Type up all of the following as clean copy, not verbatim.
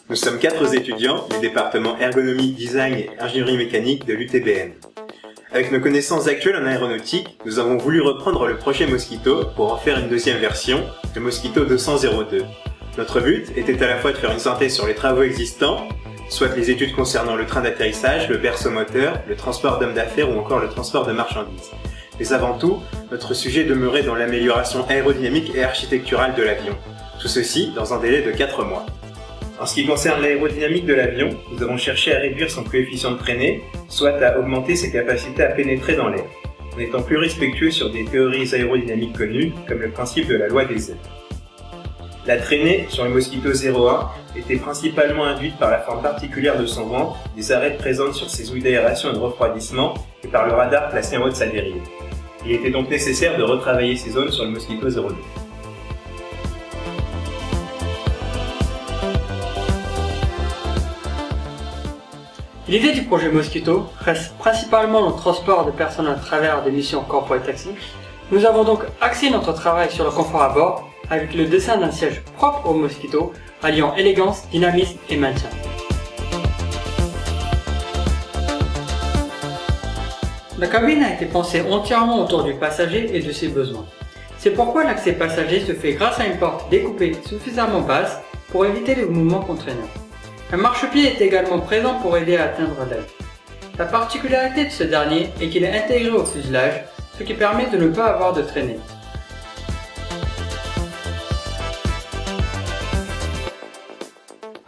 Nous sommes 4 étudiants du département ergonomie, design et ingénierie mécanique de l'UTBM. Avec nos connaissances actuelles en aéronautique, nous avons voulu reprendre le projet Mosquito pour en faire une deuxième version, le Mosquito 200-02. Notre but était à la fois de faire une synthèse sur les travaux existants, soit les études concernant le train d'atterrissage, le berceau moteur, le transport d'hommes d'affaires ou encore le transport de marchandises. Mais avant tout, notre sujet demeurait dans l'amélioration aérodynamique et architecturale de l'avion. Tout ceci dans un délai de 4 mois. En ce qui concerne l'aérodynamique de l'avion, nous avons cherché à réduire son coefficient de traînée, soit à augmenter ses capacités à pénétrer dans l'air, en étant plus respectueux sur des théories aérodynamiques connues, comme le principe de la loi des airs. La traînée sur le Mosquito 01 était principalement induite par la forme particulière de son ventre, des arêtes présentes sur ses ouïes d'aération et de refroidissement, et par le radar placé en haut de sa dérive. Il était donc nécessaire de retravailler ces zones sur le Mosquito 02. L'idée du projet Mosquito reste principalement le transport de personnes à travers des missions corporate taxi. Nous avons donc axé notre travail sur le confort à bord avec le dessin d'un siège propre au Mosquito, alliant élégance, dynamisme et maintien. La cabine a été pensée entièrement autour du passager et de ses besoins. C'est pourquoi l'accès passager se fait grâce à une porte découpée suffisamment basse pour éviter les mouvements contraignants. Un marchepied est également présent pour aider à atteindre l'aile. La particularité de ce dernier est qu'il est intégré au fuselage, ce qui permet de ne pas avoir de traînée.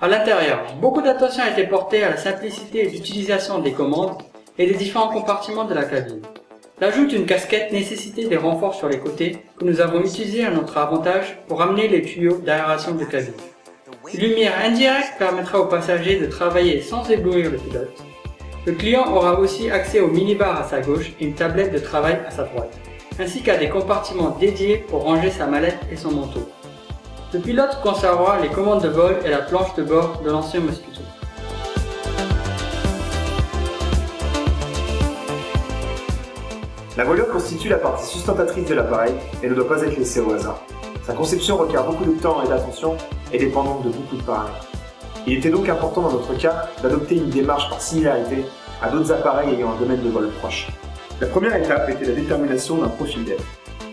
À l'intérieur, beaucoup d'attention a été portée à la simplicité d'utilisation des commandes et des différents compartiments de la cabine. L'ajout d'une casquette nécessitait des renforts sur les côtés que nous avons utilisés à notre avantage pour amener les tuyaux d'aération de cabine. Une lumière indirecte permettra aux passagers de travailler sans éblouir le pilote. Le client aura aussi accès au minibar à sa gauche et une tablette de travail à sa droite, ainsi qu'à des compartiments dédiés pour ranger sa mallette et son manteau. Le pilote conservera les commandes de vol et la planche de bord de l'ancien Mosquito. La voilure constitue la partie sustentatrice de l'appareil et ne doit pas être laissée au hasard. Sa conception requiert beaucoup de temps et d'attention et dépendante de beaucoup de paramètres. Il était donc important dans notre cas d'adopter une démarche par similarité à d'autres appareils ayant un domaine de vol proche. La première étape était la détermination d'un profil d'aile.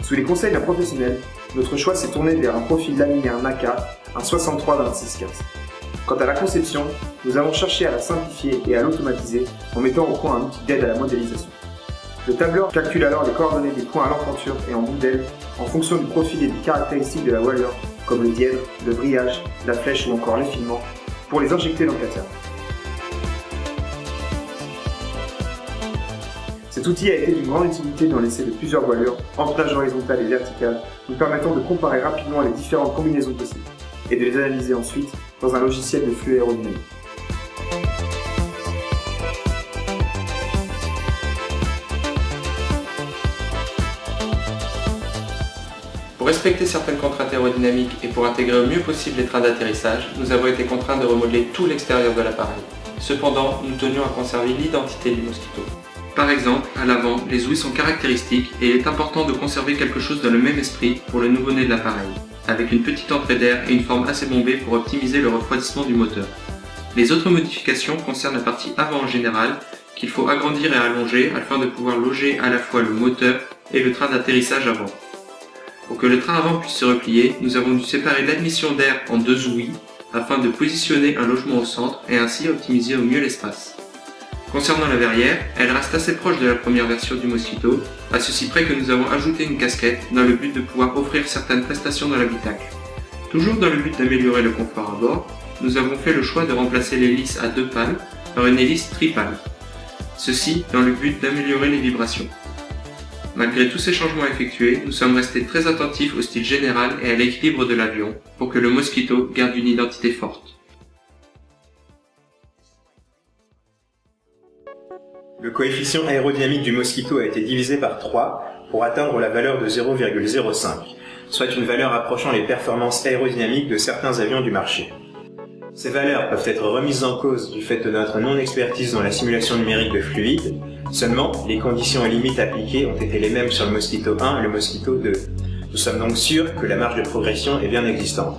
Sous les conseils d'un professionnel, notre choix s'est tourné vers un profil laminaire NACA, un 63-26-15. Quant à la conception, nous avons cherché à la simplifier et à l'automatiser en mettant au point un outil d'aide à la modélisation. Le tableur calcule alors les coordonnées des points à l'encanture et en bout d'aile en fonction du profil et des caractéristiques de la voilure, comme le dièdre, le brillage, la flèche ou encore l'effilement, pour les injecter dans le cutter. Cet outil a été d'une grande utilité dans l'essai de plusieurs voilures, empilage horizontal et vertical, nous permettant de comparer rapidement les différentes combinaisons possibles et de les analyser ensuite dans un logiciel de flux aérodynamique. Pour respecter certaines contraintes aérodynamiques et pour intégrer au mieux possible les trains d'atterrissage, nous avons été contraints de remodeler tout l'extérieur de l'appareil. Cependant, nous tenions à conserver l'identité du Mosquito. Par exemple, à l'avant, les ouïes sont caractéristiques et il est important de conserver quelque chose dans le même esprit pour le nouveau-né de l'appareil, avec une petite entrée d'air et une forme assez bombée pour optimiser le refroidissement du moteur. Les autres modifications concernent la partie avant en général, qu'il faut agrandir et allonger afin de pouvoir loger à la fois le moteur et le train d'atterrissage avant. Pour que le train avant puisse se replier, nous avons dû séparer l'admission d'air en deux ouïes afin de positionner un logement au centre et ainsi optimiser au mieux l'espace. Concernant la verrière, elle reste assez proche de la première version du Mosquito, à ceci près que nous avons ajouté une casquette dans le but de pouvoir offrir certaines prestations dans l'habitacle. Toujours dans le but d'améliorer le confort à bord, nous avons fait le choix de remplacer l'hélice à 2 pales par une hélice tripale. Ceci dans le but d'améliorer les vibrations. Malgré tous ces changements effectués, nous sommes restés très attentifs au style général et à l'équilibre de l'avion pour que le Mosquito garde une identité forte. Le coefficient aérodynamique du Mosquito a été divisé par 3 pour atteindre la valeur de 0,05. soit une valeur approchant les performances aérodynamiques de certains avions du marché. Ces valeurs peuvent être remises en cause du fait de notre non-expertise dans la simulation numérique de fluides, seulement les conditions et limites appliquées ont été les mêmes sur le Mosquito 1 et le Mosquito 2. Nous sommes donc sûrs que la marge de progression est bien existante.